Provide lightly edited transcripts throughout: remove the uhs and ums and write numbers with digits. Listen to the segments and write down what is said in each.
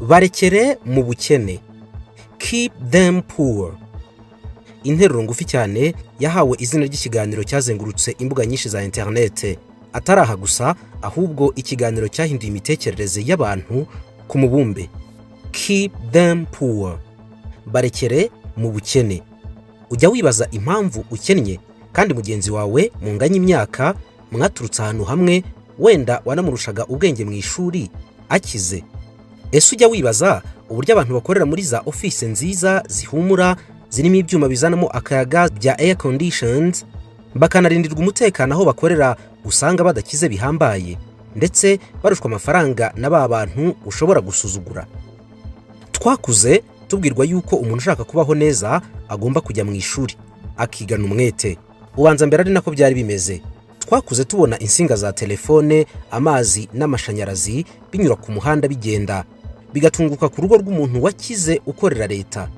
barekere mu bukene, keep them poor. Interuro ngufi cyane yahawe izina ry'ikiganiro cyazengurutse imbuga nyinshi za internet. Ataraha gusa ahubwo ikiganiro cyahinduye imitekerereze y'abantu ku mubumbe. Keep them poor, barekere mu bukene. Ujya wibaza impamvu ukennye kandi mugenzi wawe munganya imyaka, mwaturutse ahantu hamwe, wenda wanamurushaga ubwenge mu ishuri akize. Ese ujya wibaza uburyo abantu bakorera muri za office nziza zihumura, zirimo ibyuma bizanamo akayaga bya air conditions, bakanarindirwa umutekano aho bakorera, usanga badakize bihambaye ndetse barushwa amafaranga n'aba bantu ushobora gusuzugura. Twakuze tubwirwa yuko umuntu ushaka kubaho neza agomba kujya mu ishuri akigana umwete. Ubanza mbere ari nako byari bimeze. Twakuze tubona insinga za telefone, amazi n'amashanyarazi binyura ku muhanda bigenda, bigatunguka ku rugo rw'umuntu wakize ukorera leta.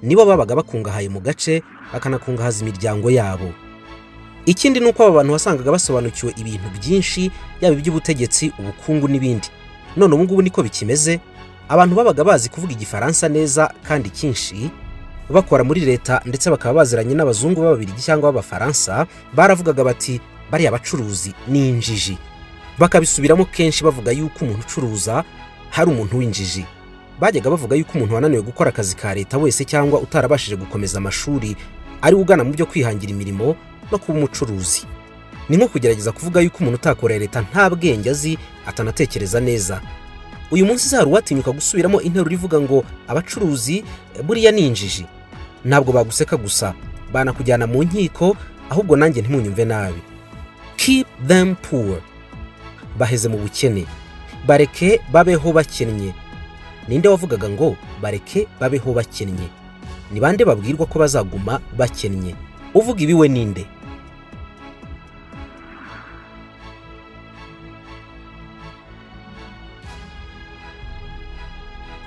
Nibo babaga bakungahaye mu gace, bakanakungahaza imiryango yabo. Ikindi nuko aba bantu wasangaga basobanukiwe ibintu byinshi, yaba iby'ubutegetsi, ubukungu n'ibindi. None ubu ngubu niko bikimeze. Abantu babaga bazi kuvuga igifaransa neza kandi cyinshi, bakora muri leta ndetse bakaba baziranye n'abazungu b'Ababiligi cyangwa b'Abafaransa, baravugaga bati bari abacuruzi n'injiji. Bakabisubiramo kenshi bavuga yuko umuntu ucuruza hari umuntu w'injiji. Bajyaga bavuga yuko umuntu wananiwe gukora akazi ka leta wese cyangwa utarabashije gukomeza amashuri ari ugana mu byo kwihangira imirimo no kuba umucuruzi. Ni nko kugerageza kuvuga yuko umuntu utakorera leta nta bwenge azi, atanatekereza neza. Uyu munsi hari uwatinyuka gusubiramo interuro ivuga ngo abacuruzi buriya ni injiji. Ntabwo baguseka gusa, banakujyana mu nkiko, ahubwo nanjye ntimunyumve nabi. Keep them poor, baheze mu bukene, bareke babeho bakennye. Ninde wavugaga ngo bareke babeho bakennye? Ni bande babwirwa ko bazaguma bakennye? Uvuga ibiwe ninde?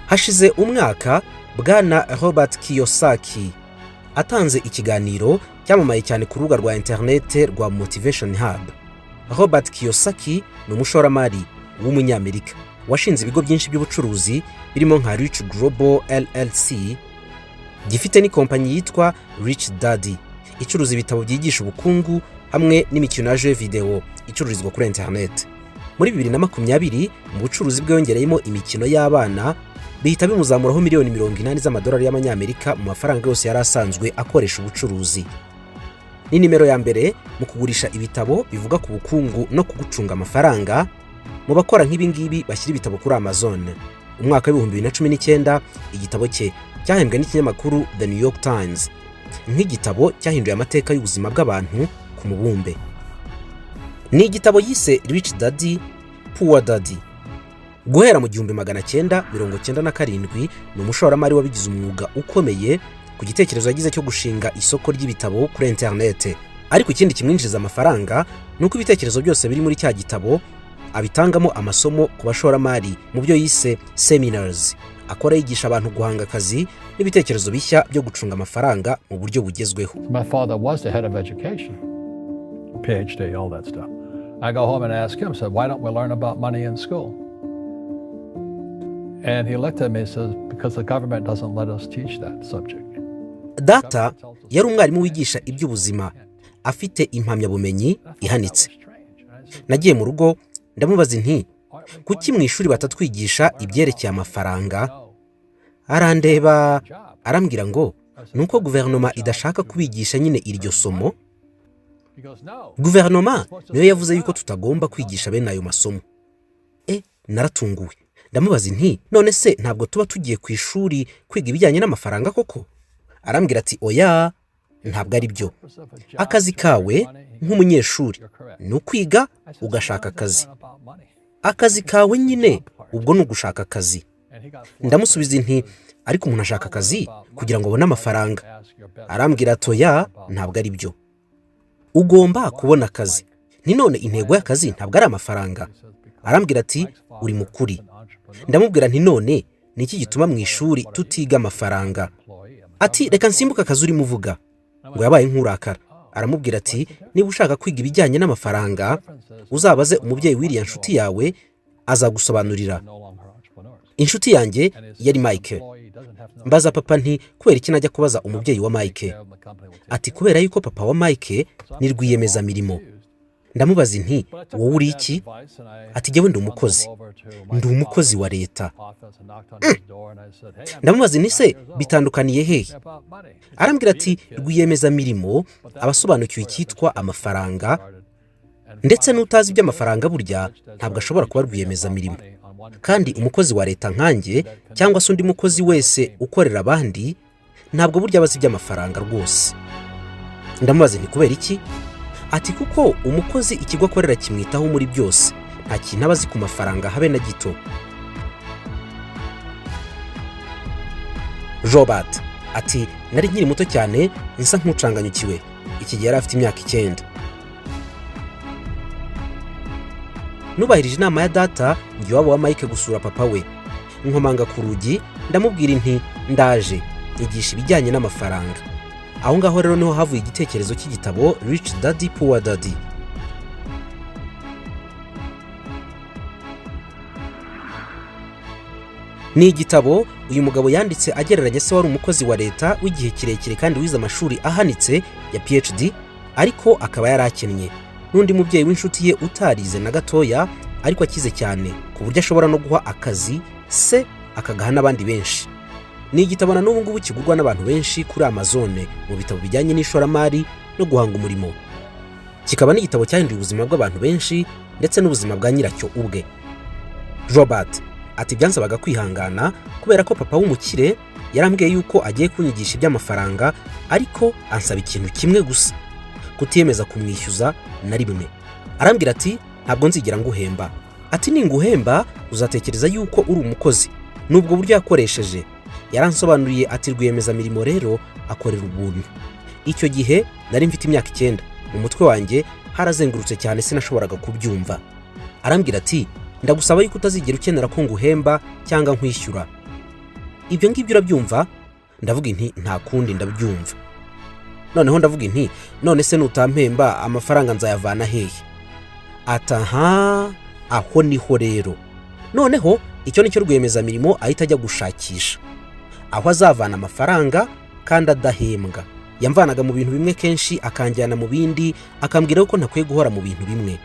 Hashize umwaka, Bwana Robert Kiyosaki atanze ikiganiro cyamamaye cyane ku rubuga rwa internet rwa Motivation Hub. Robert Kiyosaki ni umushoramari w'umunyamerika washinze ibigo byinshi by'ubucuruzi birimo nka Rich Global LLC, gifite ni kompanyi yitwa Rich Daddy icuruza ibitabo byigisha ubukungu hamwe n'imikino ya video icururizwa kuri internet. Muri 2020 mu bucuruzi bwe yongereyemo imikino y'abana, bihita bimuzamuraho miliyoni 80 z'amadolari y'amanyamerika mu mafaranga yose yari asanzwe akoresha ubucuruzi. Ni nimero ya mbere mu kugurisha ibitabo bivuga ku bukungu no kugucunga amafaranga mu bakora nk'ibi ngibi bashyira ibitabo kuri Amazon. Umwaka wa 2019 igitabo cye cyahembwe n'ikinyamakuru The New York Times nk'igitabo cyahinduye amateka y'ubuzima bw'abantu ku mubumbe. Ni igitabo yise Rich Daddy, Poor Daddy. Guhera mu 1997 ni umushoramari wabigize umwuga ukomeye ku gitekerezo yagize cyo gushinga isoko ry'ibitabo kuri internet. Ariko ikindi kimwinjiza amafaranga nuko ibitekerezo byose biri muri cya gitabo abitangamo amasomo ku bashoramari mu byo yise seminars. Akora yigisha abantu guhanga akazi n'ibitekerezo bishya byo gucunga amafaranga mu buryo bugezweho. My father was the head of education, PhD, all that stuff. I go home and ask him, said, why don't we learn about money in school? And he looked at me and says, because the government doesn't let us teach that subject. Data yari umwarimu wigisha iby'ubuzima, afite impamyabumenyi ihanitse. Nagiye mu rugo ndamubaza nti, kuki mu ishuri batatwigisha ibyerekeye amafaranga? Arandeba arambwira ngo nuko guverinoma idashaka kubigisha nyine iryo somo. Guverinoma niyo yavuze yuko tutagomba kwigisha bene ayo masomo. Naratunguwe. Ndamubaza nti, none se ntabwo tuba tugiye ku ishuri kwiga ibijyanye n'amafaranga koko? Arambwira ati oya, ntabwo ari byo. Akazi kawe nk'umunyeshuri ni ukwiga ugashaka akazi. Akazi kawe nyine ubwo ni ugushaka akazi. Ndamusubiza nti, ariko umuntu ashaka akazi kugira ngo abone amafaranga. Arambwira ati oya, ntabwo ari byo. Ugomba kubona akazi. Ni none intego y'akazi ntabwo ari amafaranga. Arambwira ati uri mukuri. Ndamubwira nti none niki gituma mu ishuri tutiga amafaranga? Ati reka nsimbuka akazi urimo uvuga. Ngo yabaye nk'urakara. Aramubwira ati niba ushaka kwiga ibijyanye n'amafaranga uzabaze umubyeyi w'iriya nshuti yawe azagusobanurira. inshuti yanjye yari Mike. Mbaza papa nti kubera iki najya kubaza umubyeyi wa Mike? Ati kubera yuko papa wa Mike ni rwiyemezamirimo. Ndamubaza nti wowe uri iki? Ati jyewe ndi umukozi. Ndi umukozi wa leta. Ndamubaza nti se bitandukaniye hehe? Arambwira ati rwiyemezamirimo abasobanukiwe icyitwa amafaranga, ndetse n'utazi iby'amafaranga burya ntabwo ashobora kuba rwiyemezamirimo. Kandi umukozi wa leta nkanjye cyangwa se undi mukozi wese ukorera abandi ntabwo burya abazi iby'amafaranga rwose. Ndamubaza nti kubera iki? Ati kuko umukozi ikigo akorera kimwitaho muri byose, nta kintu abazi ku mafaranga habe na gito. Robert ati nari nkiri muto cyane nsa nk'ucanganyukiwe. Iki gihe yari afite imyaka 9. Nubahirije inama ya data njye iwabo wa Mike gusura papa we. Nkomanga ku rugi ndamubwira nti ndaje nyigisha ibijyanye n'amafaranga. Aho ngaho rero niho havuye igitekerezo cy'igitabo Rich Daddy Poor Daddy. Ni igitabo uyu mugabo yanditse agereranya se wari umukozi wa leta w'igihe kirekire kandi wize amashuri ahanitse ya PhD, ariko akaba yarakennye, n'undi mubyeyi w'inshuti ye utarize na gatoya ariko akize cyane ku buryo ashobora no guha akazi se akagaha n'abandi benshi. Ni igitabo na n'ubu ngubu kigurwa n'abantu benshi kuri Amazon mu bitabo bijyanye n'ishoramari no guhanga umurimo. Kikaba n'igitabo cyahinduye ubuzima bw'abantu benshi ndetse n'ubuzima bwa nyiracyo ubwe. Robert ati byansabaga kwihangana kubera ko papa w'umukire yarambwiye yuko agiye kunyigisha iby'amafaranga, ariko ansaba ikintu kimwe gusa, kutiyemeza kumwishyuza na rimwe. Arambwira ati ntabwo nzigera nguhemba. Ati ninguhemba uzatekereza yuko uri umukozi. Nubwo buryo yakoresheje yaransobanuriye ati rwiyemezamirimo rero akorera ubuntu. Icyo gihe nari mfite imyaka 9. Mu mutwe wanjye harazengurutse cyane sinashoboraga kubyumva. Arambwira ati ndagusaba yuko utazigera ukenera ko nguhemba cyangwa nkwishyura. Ibyo ngibyo urabyumva? Ndavuga nti nta kundi ndabyumva. Noneho ndavuga nti none se nutampemba amafaranga nzayavana hehe? Ataha, aho niho rero. Noneho icyo nicyo rwiyemezamirimo ahita ajya gushakisha aho azavana amafaranga kandi adahembwa. Yamvanaga mu bintu bimwe kenshi akanjyana mu bindi, akambwira ko ntakwiye guhora mu bintu bimwe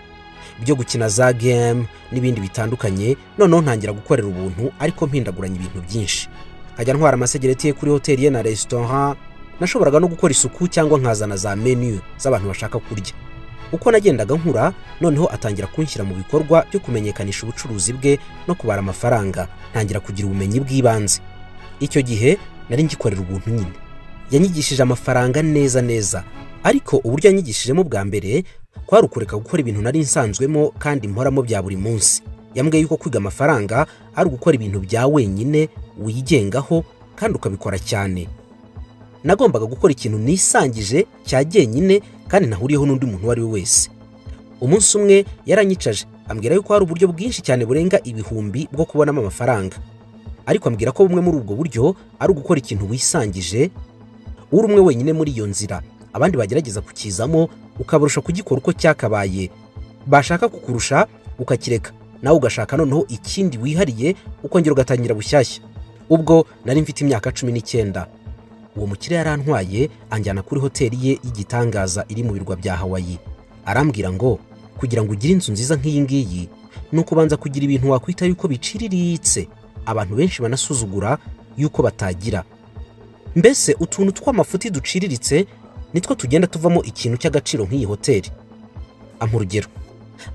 byo gukina za game n'ibindi bitandukanye. Noneho ntangira gukorera ubuntu ariko mpindaguranya ibintu byinshi. Nkajya ntwara amasegereti ye kuri hoteli ye na restaurant. Nashoboraga no gukora isuku cyangwa nkazana za menu z'abantu bashaka kurya. Uko nagendaga nkura, noneho atangira kunshyira mu bikorwa byo kumenyekanisha ubucuruzi bwe no kubara amafaranga. Ntangira kugira ubumenyi bw'ibanze. Icyo gihe nari ngikorera ubuntu nyine. Yanyigishije amafaranga neza, ariko uburyo yanyigishijemo bwa mbere kwari ukureka gukora ibintu nari nsanzwemo kandi mporamo bya buri munsi. Yambwiye yuko kwiga amafaranga ari ugukora ibintu bya wenyine wigengaho kandi ukabikora cyane. Nagombaga gukora ikintu nisangije cya jyenyine kandi nahuriyeho n'undi muntu wari we wese. Umunsi umwe yaranyicaje ambwira yuko hari uburyo bwinshi cyane burenga 1000 bwo kubonamo amafaranga, ariko ambwira ko bumwe muri ubwo buryo ari ugukora ikintu wisangije uri umwe wenyine muri iyo nzira. Abandi bagerageza kukizamo ukabarusha kugikora uko cyakabaye. Bashaka kukurusha ukakireka, nawe ugashaka noneho ikindi wihariye ukongera ugatangira bushyashya. Ubwo nari mfite imyaka 19. Uwo mukire yarantwaye anjyana kuri hoteli ye y'igitangaza iri mu birwa bya Hawaii. Arambwira ngo kugira ngo ugire inzu nziza nk'iyi ngiyi nuko banza kugira ibintu wakwita yuko biciriritse abantu benshi banasuzugura yuko batagira. Mbese utuntu tw'amafuti duciriritse nitwo tugenda tuvamo ikintu cy'agaciro nk'iyi hoteli. Amurugero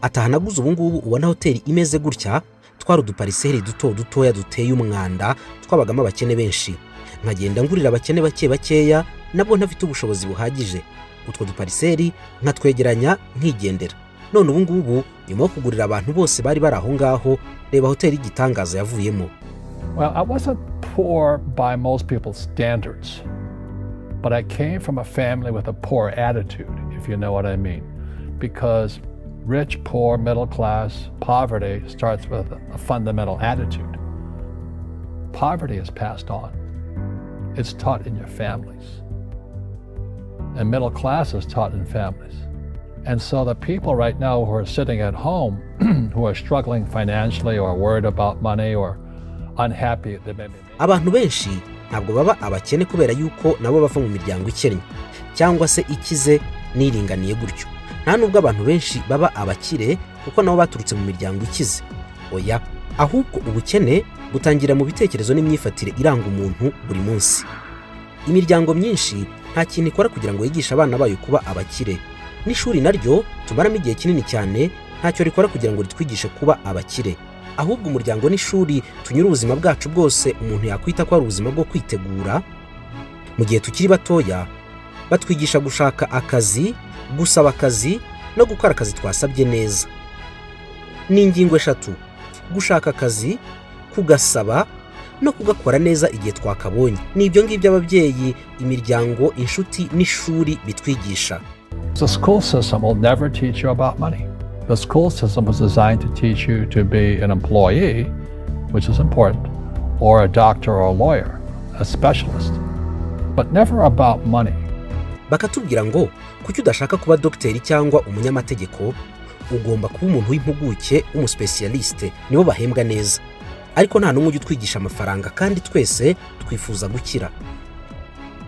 atahanaguze ubu ngubu ubona hoteli imeze gutya, twari udupariseri dutoya duteye umwanda twabagamo abakene benshi. Nkagenda ngurira abakene bakeya nabwo ntafite ubushobozi buhagije. Utwo dupariseri nkatwegeranya nkigendera. None ubu ngubu nyuma yo kugurira abantu bose bari bari aho ngaho, reba hoteli y'igitangaza yavuyemo. Well, I wasn't poor by most people's standards, but I came from a family with a poor attitude, if you know what I mean. Because rich, poor, middle class, poverty starts with a fundamental attitude. Poverty is passed on. It's taught in your families. And middle class is taught in families. And so the people right now who are sitting at home, who are struggling financially or worried about money or unhappy. Abantu benshi ntabwo baba abakene kubera yuko nabo bava mu miryango ikennye cyangwa se ikize niringaniye gutyo. Nta nubwo abantu benshi baba abakire kuko nabo baturutse mu miryango ikize. Oya, ahubwo ubukene butangira mu bitekerezo n'imyifatire iranga umuntu buri munsi. Imiryango myinshi nta kintu ikora kugira ngo yigishe abana bayo kuba abakire. N'ishuri naryo tumaramo igihe kinini cyane ntacyo rikora kugira ngo ritwigishe kuba abakire. Ahubwo umuryango n'ishuri tunyura ubuzima bwacu bwose umuntu yakwita ko ari ubuzima bwo kwitegura. Mu gihe tukiri batoya batwigisha gushaka akazi, gusaba akazi no gukora akazi twasabye neza. Ni ingingo eshatu: gushaka akazi, kugasaba no kugakora neza igihe twakabonye. Ni ibyo ngibyo ababyeyi, imiryango, inshuti n'ishuri bitwigisha. The school system will never teach you about money. The school system was designed to teach you to be an employee, which is important, or a doctor or a lawyer, a specialist, but never about money. Bakatubwira ngo kuki udashaka kuba dogiteri cyangwa umunyamategeko, ugomba kuba umuntu w'impuguke, umuspecialiste, nibo bahembwa neza. Ariko nta n'umwe utwigisha amafaranga, kandi twese twifuza gukira.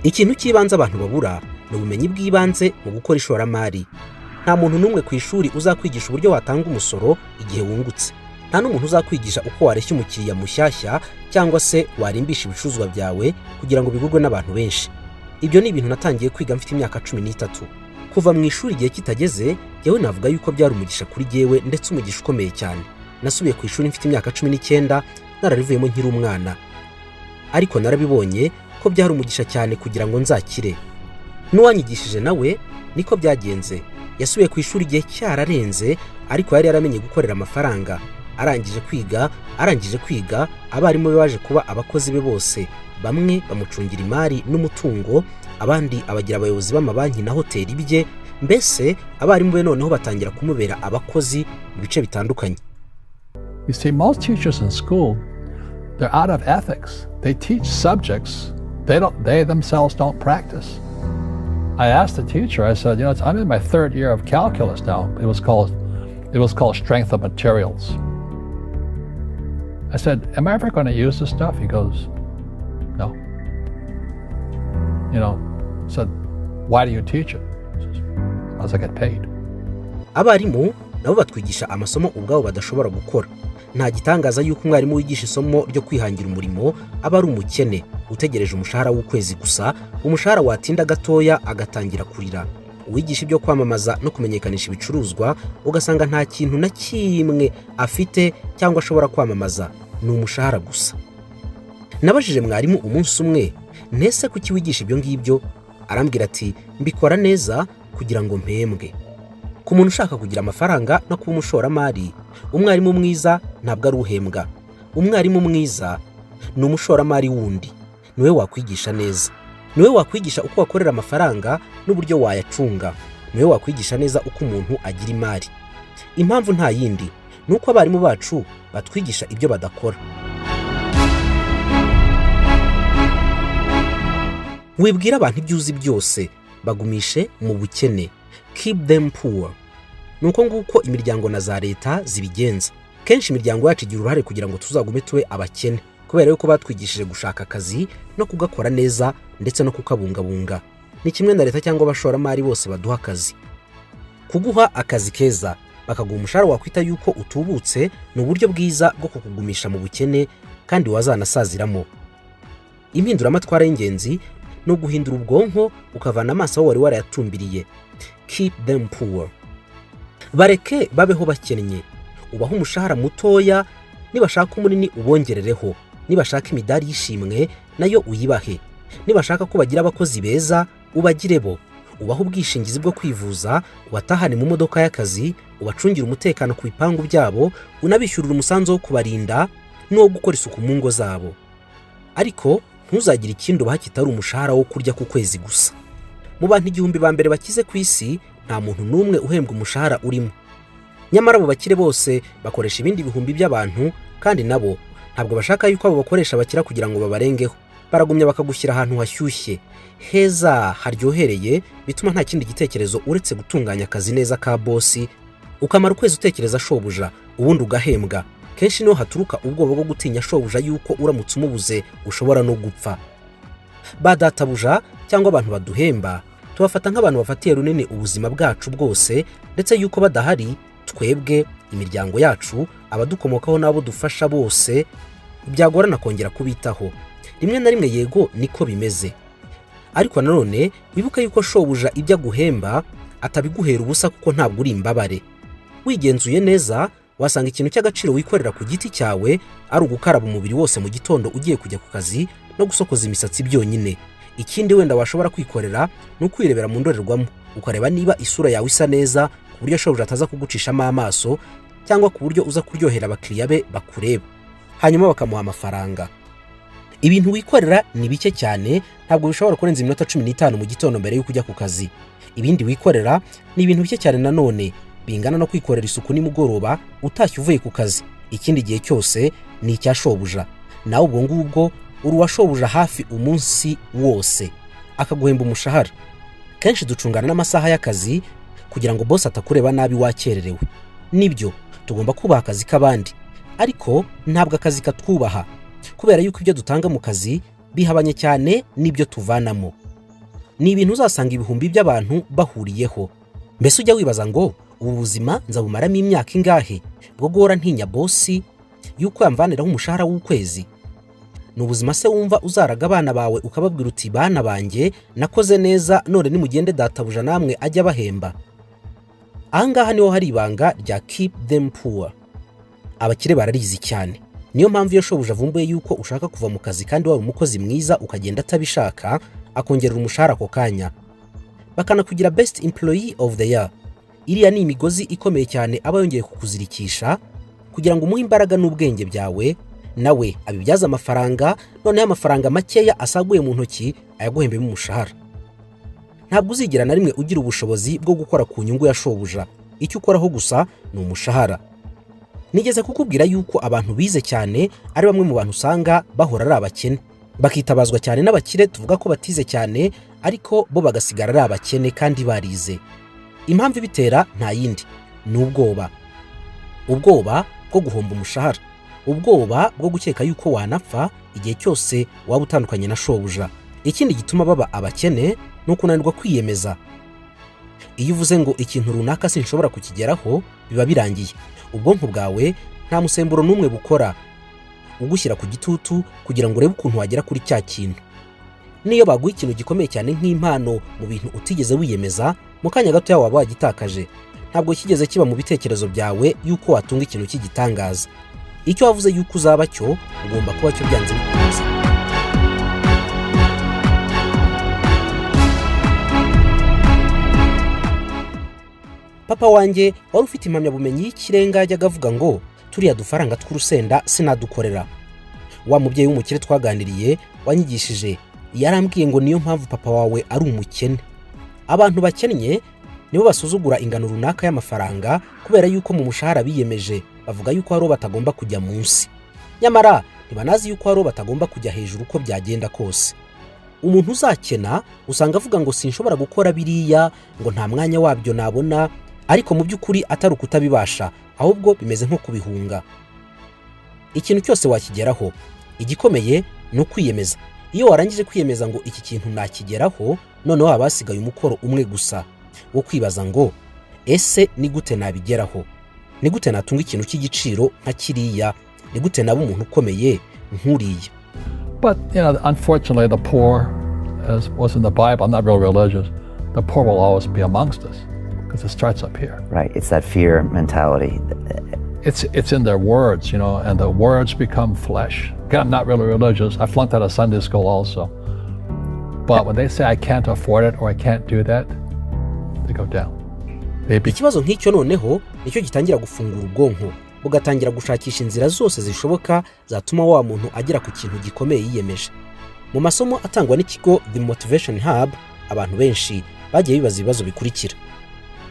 Ikintu cy'ibanze abantu babura ni ubumenyi bw'ibanze mu gukora ishoramari. Nta muntu n'umwe ku ishuri uzakwigisha uburyo watanga umusoro igihe wungutse. Nta n'umuntu uzakwigisha uko wareshya umukiriya mushyashya cyangwa se warimbisha ibicuruzwa byawe kugira ngo bigurwe n'abantu benshi. Ibyo ni ibintu natangiye kwiga mfite imyaka 13. Kuva mu ishuri igihe kitageze, yewe navuga yuko byari umugisha kuri jyewe, ndetse umugisha ukomeye cyane. Nasubiye ku ishuri mfite imyaka 19, nararivuyemo nkiri umwana. Ariko narabibonye ko byari umugisha cyane kugira ngo nzakire. N'uwanyigishije nawe niko byagenze. Yasubiye ku ishuri igihe cyararenze, ariko yari yaramenye gukorera amafaranga. Arangije kwiga, abarimu be baje kuba abakozi be bose. Bamwe bamucungira imari n'umutungo, abandi abagira abayobozi b'amabanki na hoteli bye. Mbese abarimu be noneho batangira kumubera abakozi mu bice bitandukanye. You see, most teachers in school, they're out of ethics. They teach subjects they themselves don't practice. I asked the teacher, I said, I'm in my 3rd year of calculus now. It was called strength of materials. I said, am I ever going to use this stuff? He goes, no. I said, why do you teach it? He says, because I get paid. Abarimu nabo batwigisha amasomo ubwabo badashobora gukora. Nta gitangaza yuko umwarimu wigisha isomo ryo kwihangira umurimo aba ari umukene utegereje umushahara w'ukwezi gusa. Umushahara watinda gatoya agatangira kurira. Uwigisha ibyo kwamamaza no kumenyekanisha ibicuruzwa ugasanga nta kintu na kimwe afite cyangwa ashobora kwamamaza, ni umushahara gusa. Nabajije mwarimu umunsi umwe, nese kuki wigisha ibyo ngibyo? Arambwira ati, mbikora neza kugira ngo mpembwe. Ku muntu ushaka kugira amafaranga no kuba umushoramari, umwarimu mwiza ntabwo ari uhembwa. Umwarimu mwiza ni umushoramari wundi. Niwe wakwigisha neza. Niwe wakwigisha uko wakorera amafaranga n'uburyo wayacunga. Niwe wakwigisha neza uko umuntu agira imari. Impamvu nta yindi, nuko abarimu bacu batwigisha ibyo badakora. Wibwira abantu ibyo uzi byose, bagumishe mu bukene. Keep them poor. Nuko nguko imiryango na za leta zibigenza. Kenshi imiryango yacu igira uruhare kugira ngo tuzagume tuwe abakene, kubera yuko batwigishije gushaka akazi no kugakora neza ndetse no kukabungabunga. Ni kimwe na leta cyangwa abashoramari bose baduha akazi. Kuguha akazi keza, bakaguha umushahara wakwita yuko utubutse, ni uburyo bwiza bwo kukugumisha mu bukene kandi wazanasaziramo. Impinduramatwara y'ingenzi no guhindura ubwonko ukavana amaso aho wari warayatumbiriye. Keep them poor. Bareke babeho bakennye. Ubaho umushahara mutoya, nibashaka umunini ubongerereho. Nibashaka imidari y'ishimwe nayo uyibahe. Nibashaka ko bagira abakozi beza, ubagirebo. Ubaho ubwishingizi bwo kwivuza, ubatahane mu modoka y'akazi, ubacungira umutekano ku bipangu byabo, unabishyurira umusanzu wo kubarinda no gukora isuku mu ngo zabo. Ariko ntuzagire ikindi ubaha kitari umushahara wo kurya ku kwezi gusa. Mu bantu 1000 ba mbere bakize ku isi, nta muntu n'umwe uhembwa umushahara urimo. Nyamara abo bakire bose bakoresha ibindi bihumbi by'abantu, kandi nabo ntabwo bashaka yuko abo bakoresha bakira kugira ngo babarengeho. Baragumya bakagushyira ahantu hashyushye, heza, haryohereye, bituma nta kindi gitekerezo uretse gutunganya akazi neza ka bosi. Ukamara ukwezi utekereza shobuja, ubundi ugahembwa. kenshi niho haturuka ubwoba bwo gutinya shobuja yuko uramutse umubuze ushobora no gupfa. Ba databuja cyangwa abantu baduhemba tubafata nk'abantu bafatiye runini ubuzima bwacu bwose, ndetse yuko badahari twebwe, imiryango yacu, abadukomokaho n'abo dufasha bose byagorana kongera kubitaho. Rimwe na rimwe yego niko bimeze, ariko nanone wibuka yuko shobuja ibyo aguhemba atabiguhera ubusa kuko ntabwo uri imbabare. Wigenzuye neza wasanga ikintu cy'agaciro wikorera ku giti cyawe ari ugukaraba umubiri wose mu gitondo ugiye kujya ku kazi no gusokoza imisatsi byonyine. Ikindi wenda washobora kwikorera no kwirebera mu ndorerwamo ukareba niba isura yawe isa neza ku buryo shobuja ataza kugucishamo amaso, cyangwa ku buryo uza kuryohera abakiriya be bakureba hanyuma bakamuha amafaranga. Ibintu wikorera ni bike cyane, ntabwo bishobora kurenza iminota 15 mu gitondo mbere y'uko ujya ku kazi. Ibindi wikorera ni ibintu bike cyane nanone, bingana no kwikorera isuku nimugoroba utashye uvuye ku kazi. Ikindi gihe cyose ni icya shobuja, nawe ubwo ngubwo uri wa shobuja hafi umunsi wose akaguhemba umushahara. Kenshi ducungana n'amasaha y'akazi kugira ngo boss atakureba nabi wakererewe. Nibyo tugomba kubaha akazi k'abandi, ariko ntabwo akazi katwubaha, kubera yuko ibyo dutanga mu kazi bihabanye cyane n'ibyo tuvanamo. Ni ibintu uzasanga ibihumbi by'abantu bahuriyeho. Mbese ujya wibaza ngo ubu buzima nzabumaramo imyaka ingahe bwo guhora ntinya bosi yuko yamvaniraho umushahara w'ukwezi? Ni ubuzima se wumva uzaraga abana bawe ukababwira uti bana banjye nakoze neza none nimugende databuja namwe ajya bahemba? Ahangaha niho hari ibanga rya keep them poor. Abakire bararizi cyane, niyo mpamvu iyo shobuja avumbuye yuko ushaka kuva mu kazi kandi wari umukozi mwiza ukagenda atabishaka, akongerera umushahara ako kanya, bakanakugira best employee of the year. Iriya ni imigozi ikomeye cyane aba yongeye kukuzirikisha kugira ngo umuhe imbaraga n'ubwenge byawe, nawe abibyaza amafaranga, none amafaranga makeya asaguye mu ntoki ayaguhembemo umushahara. Ntabwo uzigira na rimwe ugira ubushobozi bwo gukora ku nyungu ya shobuja, icyo ukoraho gusa ni umushahara. Nigeze kukubwira yuko abantu bize cyane ari bamwe mu bantu usanga bahora ari abakene, bakitabazwa cyane n'abakire tuvuga ko batize cyane ariko bo bagasigara ari abakene kandi barize. Impamvu bitera nta yindi, ni ubwoba bwo guhomba umushahara, ubwoba bwo gukeka yuko wanapfa igihe cyose waba utandukanye na shobuja. Ikindi gituma baba abakene ni ukunanirwa kwiyemeza. Iyo uvuze ngo ikintu runaka sinshobora kukigeraho biba birangiye, ubwonko bwawe nta musemburo n'umwe bukora ugushyira ku gitutu kugira ngo urebe ukuntu wagera kuri cya kintu. Niyo baguha ikintu gikomeye cyane nk'impano mu bintu utigeze wiyemeza, mu kanya gato yawe waba wagitakaje. Ntabwo kigeze kiba mu bitekerezo byawe yuko watunga ikintu cy'igitangaza. Icyo wavuze yuko uzaba cyo ugomba kuba cyo byanze bikunze. Papa wanjye wari ufite impamyabumenyi y'ikirenga yajyaga avuga ngo turiya dufaranga tw'urusenda sinadukorera. Wa mubyeyi w'umukire twaganiriye wanyigishije yarambwiye ngo niyo mpamvu papa wawe ari umukene. Abantu bakennye nibo basuzugura ingano runaka y'amafaranga kubera yuko mu mushahara biyemeje bavuga yuko haro batagomba kujya munsi, nyamara ntibanazi yuko haro batagomba kujya hejuru uko byagenda kose. Umuntu uzakena usanga avuga ngo sinshobora gukora biriya, ngo nta mwanya wabyo nabona, ariko mu by'ukuri atari ukutabibasha, ahubwo bimeze nko kubihunga. Ikintu cyose wakigeraho, igikomeye ni ukwiyemeza. Iyo warangije kwiyemeza ngo iki kintu nakigeraho, noneho abasigaye umukoro umwe gusa wo kwibaza ngo ese ni gute nabigeraho, ni gute natunga ikintu cy'igiciro nka kiriya, ni gute naba umuntu ukomeye nkuriya. But unfortunately the poor, as was in the Bible, I'm not real religious, the poor will always be amongst us because it starts up here. Right, it's that fear mentality. It's in their words, and the words become flesh. Again, I'm not really religious. I flunked out of Sunday school also. But when they say I can't afford it or I can't do that, they go down. Ikibazo nk'icyo noneho nicyo gitangira gufungura ubwonko, bugatangira gushakisha inzira zose zishoboka zatuma wa muntu agera ku kintu gikomeye yiyemeje. Mu masomo atangwa n'ikigo The Motivation Hub, abantu benshi bagiye bibaza ibibazo bikurikira.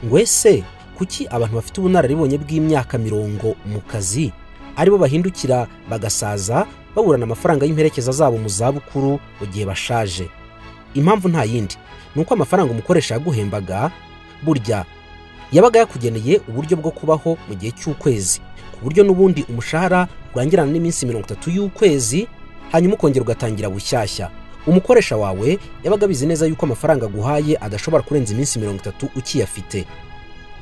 Ngo ese kuki abantu bafite ubunararibonye bw'imyaka 40 mu kazi aribo bahindukira bagasaza baburana amafaranga y'imperekeza zabo mu zabukuru mu gihe bashaje? Impamvu nta yindi, nuko amafaranga umukoresha yaguhembaga burya yabaga yakugeneye uburyo bwo kubaho mu gihe cy'ukwezi, ku buryo n'ubundi umushahara urangirana n'iminsi 30 y'ukwezi, hanyuma ukongera ugatangira bushyashya. Umukoresha wawe yabaga bizi neza yuko amafaranga guhaye adashobora kurenza iminsi 30 ukiyafite.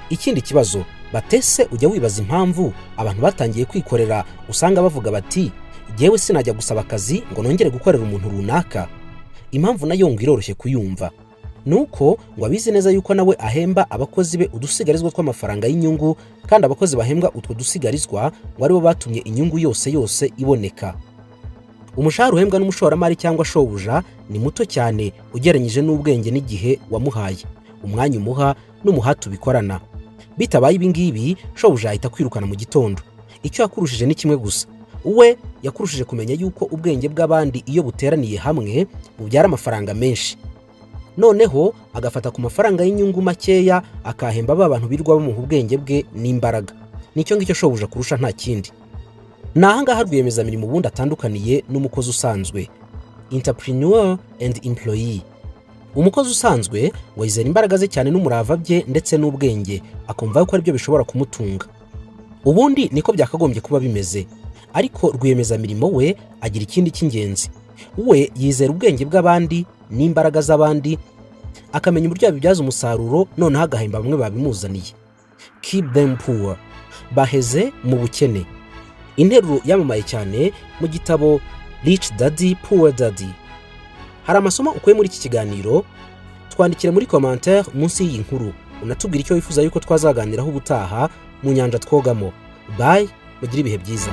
Ikindi kibazo, batese ujya wibaza impamvu abantu batangiye kwikorera usanga bavuga bati jewe sinajya gusaba akazi ngo nongere gukorera umuntu runaka. Impamvu nayo ngo iroroshye kuyumva, nuko ngo abizi neza yuko nawe ahemba abakozi be udusigarizwa tw'amafaranga y'inyungu, kandi abakozi bahembwa utwo dusigarizwa ngo aribo batumye inyungu yose iboneka. Umushahara uhembwa n'umushoramari cyangwa shobuja ni muto cyane ugereranyije n'ubwenge n'igihe wamuhaye, umwanya umuha n'umuhati ubikorana. Bitabaye ibi ngibi, shobuja ahita kwirukana mu gitondo. Icyo yakurushije ni kimwe gusa, we yakurushije kumenya yuko ubwenge bw'abandi iyo buteraniye hamwe bubyara amafaranga menshi. Noneho agafata ku mafaranga y'inyungu makeya akahemba abantu birwa bamuha ubwenge bwe n'imbaraga. Nicyo ngicyo shobuja kurusha nta kindi. Nahangaha rwiyemezamirimo ubundi atandukaniye n'umukozi usanzwe, entrepreneur and employee. Umukozi usanzwe ngo yizera imbaraga ze cyane n'umurava bye ndetse n'ubwenge, akumva yuko ari byo bishobora kumutunga. Ubundi niko byakagombye kuba bimeze, ariko rwiyemezamirimo we agira ikindi cy'ingenzi. We yizera ubwenge bw'abandi n'imbaraga z'abandi, akamenya uburyo yabibyaza umusaruro, noneho agahemba bamwe babimuzaniye. Keep them poor, baheze mu bukene. Interuro yamamaye cyane mu gitabo Rich Daddy Poor Daddy. Hari amasomo ukuye muri iki kiganiro, twandikire muri commentaire munsi y'iyi nkuru, unatubwira icyo wifuza yuko twazaganiraho ubutaha mu nyanja twogamo. Bye, mugire ibihe byiza.